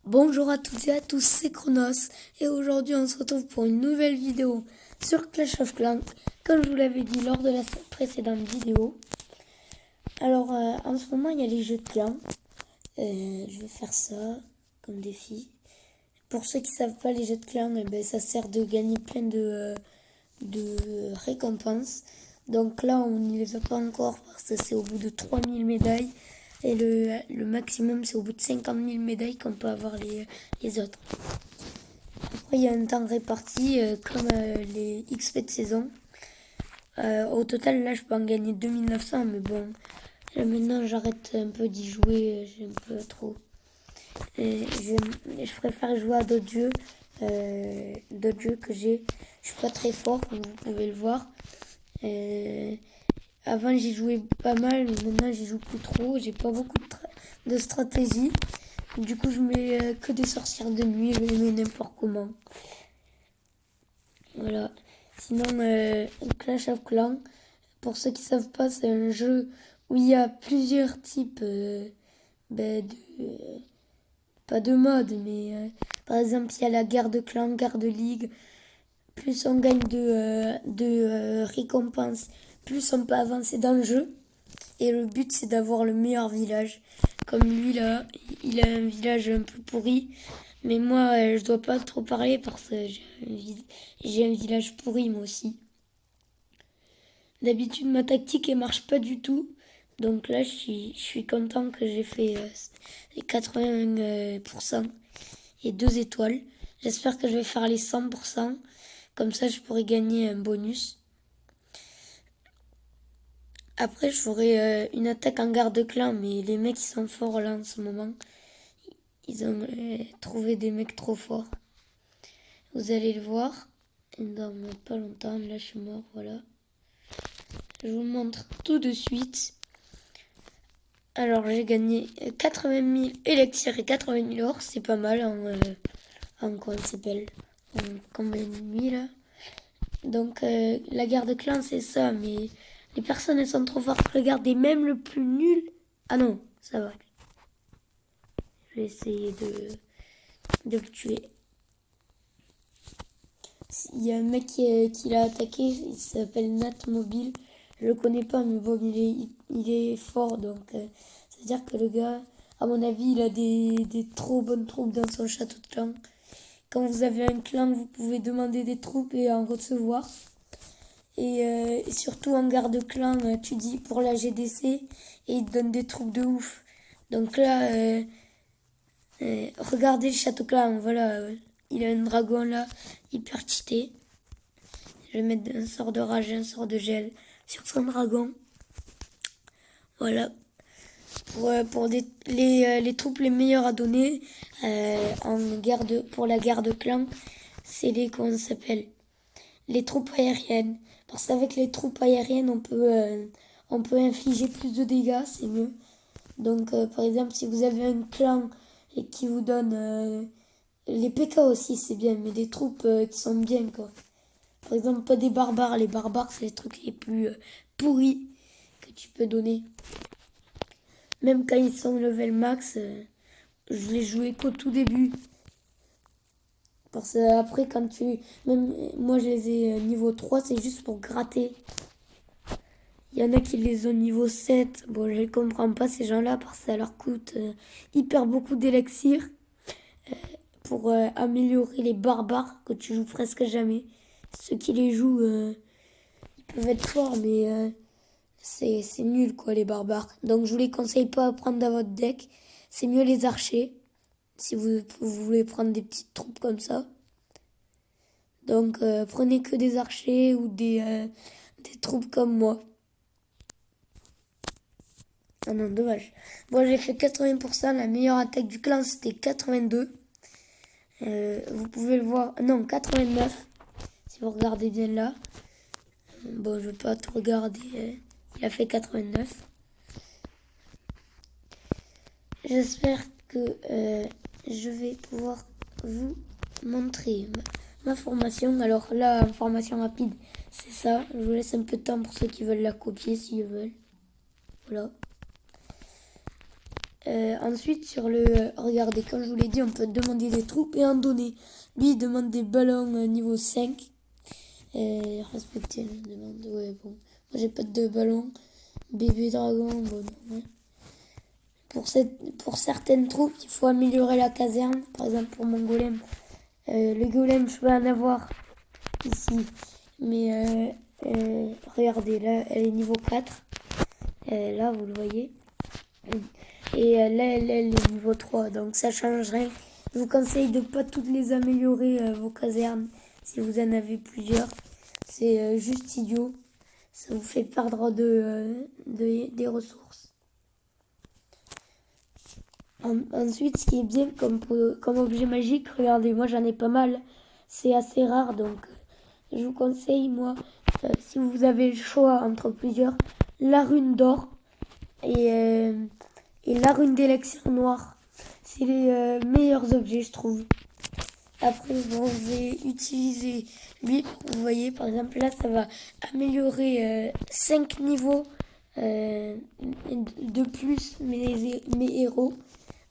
Bonjour à toutes et à tous, c'est Chronos et aujourd'hui on se retrouve pour une nouvelle vidéo sur Clash of Clans, comme je vous l'avais dit lors de la précédente vidéo. Alors en ce moment il y a les jeux de clans, je vais faire ça comme défi. Pour ceux qui ne savent pas, les jeux de clans, ça sert de gagner plein de récompenses. Donc là on n'y les a pas encore parce que c'est au bout de 3000 médailles. Et le maximum, c'est au bout de 50 000 médailles qu'on peut avoir les autres. Après, il y a un temps réparti, comme les XP de saison. Au total, là, je peux en gagner 2900, mais bon, là, maintenant, j'arrête un peu d'y jouer, j'ai un peu trop. Et je préfère jouer à d'autres jeux que j'ai. Je suis pas très fort, comme vous pouvez le voir. Avant, j'y jouais pas mal, mais maintenant, j'y joue plus trop. J'ai pas beaucoup de stratégie. Du coup, je mets que des sorcières de nuit, je les mets n'importe comment. Voilà. Sinon, Clash of Clans, pour ceux qui savent pas, c'est un jeu où il y a plusieurs types pas de mode, mais par exemple, il y a la guerre de clans, guerre de ligue. Plus on gagne de récompenses, plus on peut avancer dans le jeu. Et le but, c'est d'avoir le meilleur village. Comme lui, là, il a un village un peu pourri. Mais moi, je dois pas trop parler parce que j'ai un village pourri, moi aussi. D'habitude, ma tactique, elle marche pas du tout. Donc là, je suis content que j'ai fait 80% et 2 étoiles. J'espère que je vais faire les 100%. Comme ça, je pourrais gagner un bonus. Après, je ferai une attaque en garde-clan, mais les mecs, ils sont forts là en ce moment. Ils ont trouvé des mecs trop forts. Vous allez le voir dans pas longtemps. Là, je suis mort, voilà. Je vous montre tout de suite. Alors, j'ai gagné 80 000 élixirs et 80 000 or. C'est pas mal en quoi ça s'appelle, en combien de nuits là. Donc, la garde-clan, c'est ça, mais les personnes, elles sont trop fortes. Regardez, même le plus nul. Ah non, ça va. Je vais essayer de le tuer. Il y a un mec qui l'a attaqué, il s'appelle Nat Mobile. Je le connais pas, mais bon, il est fort, donc ça veut dire que le gars, à mon avis, il a des trop bonnes troupes dans son château de clan. Quand vous avez un clan, vous pouvez demander des troupes et en recevoir. Et surtout en garde-clan, tu dis pour la GDC et il te donne des troupes de ouf. Donc là, regardez le château clan, voilà. Il a un dragon là, hyper cheaté. Je vais mettre un sort de rage et un sort de gel sur son dragon. Voilà. Pour les troupes les meilleures à donner pour la guerre de clan, c'est comment ça s'appelle, les troupes aériennes. Parce qu'avec les troupes aériennes, on peut infliger plus de dégâts, c'est mieux. Donc, par exemple, si vous avez un clan et qui vous donne les PK aussi, c'est bien, mais des troupes qui sont bien, quoi. Par exemple, pas des barbares. Les barbares, c'est les trucs les plus pourris que tu peux donner. Même quand ils sont level max, je les jouais qu'au tout début. Parce que après, quand tu... Même moi, je les ai niveau 3, c'est juste pour gratter. Il y en a qui les ont niveau 7. Bon, je ne comprends pas ces gens-là parce que ça leur coûte hyper beaucoup d'élixir pour améliorer les barbares que tu joues presque jamais. Ceux qui les jouent, ils peuvent être forts, mais c'est nul quoi les barbares. Donc je vous les conseille pas à prendre dans votre deck. C'est mieux les archers si vous voulez prendre des petites troupes comme ça. Donc prenez que des archers ou des troupes comme moi. Ah non, dommage. Bon, j'ai fait 80%. La meilleure attaque du clan, c'était 82. Vous pouvez le voir. Non, 89. Si vous regardez bien là. Bon, je vais pas tout regarder. Il a fait 89. J'espère que je vais pouvoir vous montrer ma formation. Alors là, en formation rapide, c'est ça. Je vous laisse un peu de temps pour ceux qui veulent la copier, s'ils veulent. Voilà. Ensuite, sur le... regardez, comme je vous l'ai dit, on peut demander des troupes et en donner. Lui, il demande des ballons niveau 5. Respectez la demande. Ouais, bon. Moi, j'ai pas de ballon. Bébé dragon, bon, non. Ouais. Pour certaines troupes, il faut améliorer la caserne. Par exemple, pour mon golem. Le golem, je peux en avoir ici. Mais regardez, là, elle est niveau 4. Là, vous le voyez. Et là, elle est niveau 3. Donc, ça change rien. Je vous conseille de ne pas toutes les améliorer, vos casernes. Si vous en avez plusieurs. C'est juste idiot. Ça vous fait perdre des ressources. Ensuite, ce qui est bien comme objet magique, regardez, moi j'en ai pas mal. C'est assez rare, donc je vous conseille, moi, si vous avez le choix entre plusieurs, la rune d'or et la rune d'élixir noir. C'est les meilleurs objets, je trouve. Après, bon, je vais utiliser lui. Vous voyez, par exemple, là, ça va améliorer 5 niveaux de plus mes héros.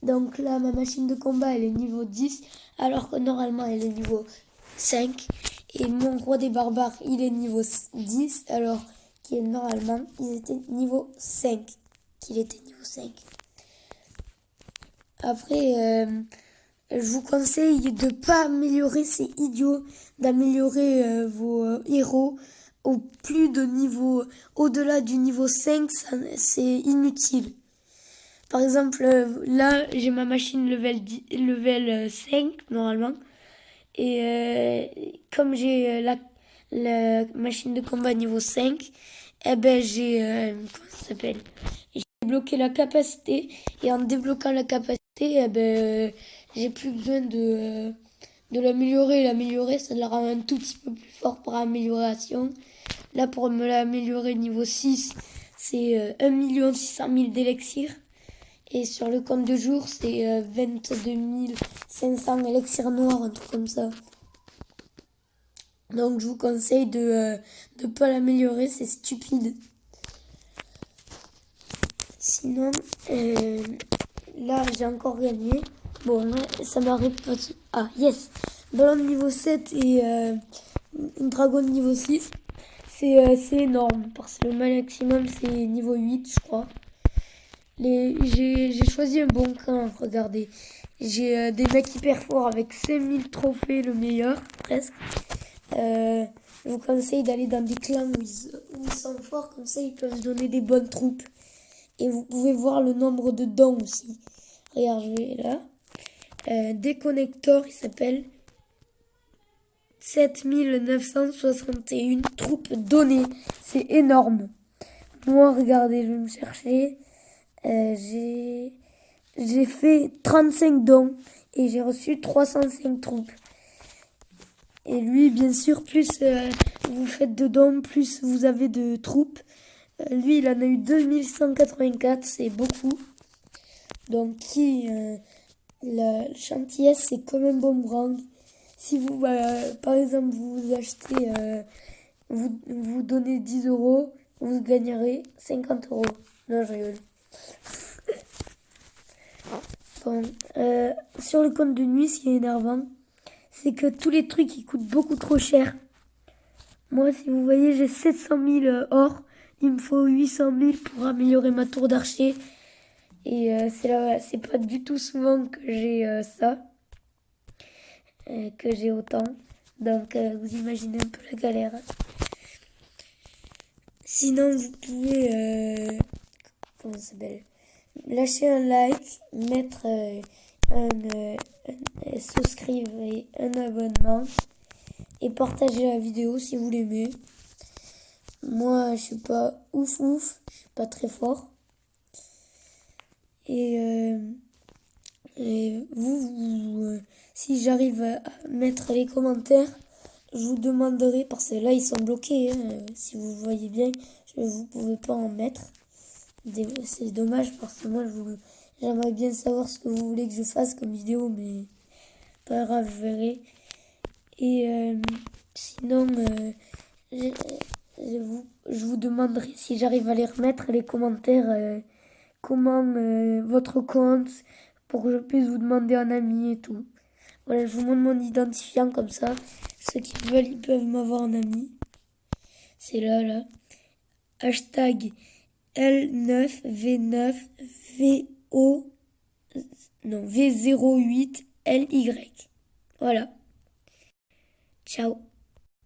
Donc là, ma machine de combat, elle est niveau 10, alors que normalement, elle est niveau 5. Et mon roi des barbares, il est niveau 10, alors qu'il est normalement, il était niveau 5. Qu'il était niveau 5. Après, je vous conseille de ne pas améliorer, c'est idiot, d'améliorer vos héros au plus de niveau, au-delà du niveau 5, c'est inutile. Par exemple, là, j'ai ma machine level 5, normalement. Et comme j'ai la machine de combat niveau 5, eh ben j'ai... comment ça s'appelle? J'ai débloqué la capacité. Et en débloquant la capacité, eh ben, j'ai plus besoin de l'améliorer. L'améliorer, ça la rend un tout petit peu plus fort pour amélioration. Là, pour me l'améliorer niveau 6, c'est 1 600 000 d'élixir. Et sur le compte de jour, c'est 22 500 élixirs noirs, un truc comme ça. Donc je vous conseille de ne pas l'améliorer, c'est stupide. Sinon, là j'ai encore gagné. Bon, là, ça m'arrive pas. Ah, yes! Ballon de niveau 7 et une dragon de niveau 6. C'est énorme, parce que le maximum c'est niveau 8, je crois. J'ai choisi un bon camp, regardez. J'ai des mecs hyper forts avec 5000 trophées, le meilleur, presque. Je vous conseille d'aller dans des clans où ils sont forts, comme ça ils peuvent se donner des bonnes troupes. Et vous pouvez voir le nombre de dons aussi. Regarde, je vais là. Déconnector, il s'appelle 7961 troupes données. C'est énorme. Moi, regardez, je vais me chercher. J'ai fait 35 dons et j'ai reçu 305 troupes. Et lui, bien sûr, plus vous faites de dons, plus vous avez de troupes. Lui, il en a eu 2184, c'est beaucoup. Donc, la gentillesse, c'est comme un boomerang. Si vous, par exemple, vous achetez, vous donnez 10 euros, vous gagnerez 50 euros. Non, je rigole. Bon, sur le compte de nuit, ce qui est énervant, c'est que tous les trucs ils coûtent beaucoup trop cher. Moi, si vous voyez, j'ai 700 000 or. Il me faut 800 000 pour améliorer ma tour d'archer. Et c'est pas du tout souvent que j'ai ça. Que j'ai autant. Donc, vous imaginez un peu la galère. Sinon, vous pouvez... comment ça s'appelle ? Lâcher un like, mettre souscrire et un abonnement et partager la vidéo si vous l'aimez. Moi, je suis pas ouf, je suis pas très fort. Et vous si j'arrive à mettre les commentaires, je vous demanderai, parce que là ils sont bloqués, si vous voyez bien, vous pouvez pas en mettre. C'est dommage parce que moi j'aimerais bien savoir ce que vous voulez que je fasse comme vidéo, mais pas grave, je verrai. Et sinon, je vous demanderai si j'arrive à les remettre les commentaires comment votre compte pour que je puisse vous demander un ami et tout. Voilà, je vous montre mon identifiant comme ça. Ceux qui veulent, ils peuvent m'avoir en ami. C'est là. Hashtag L9V9VO non V08LY. Voilà. Ciao.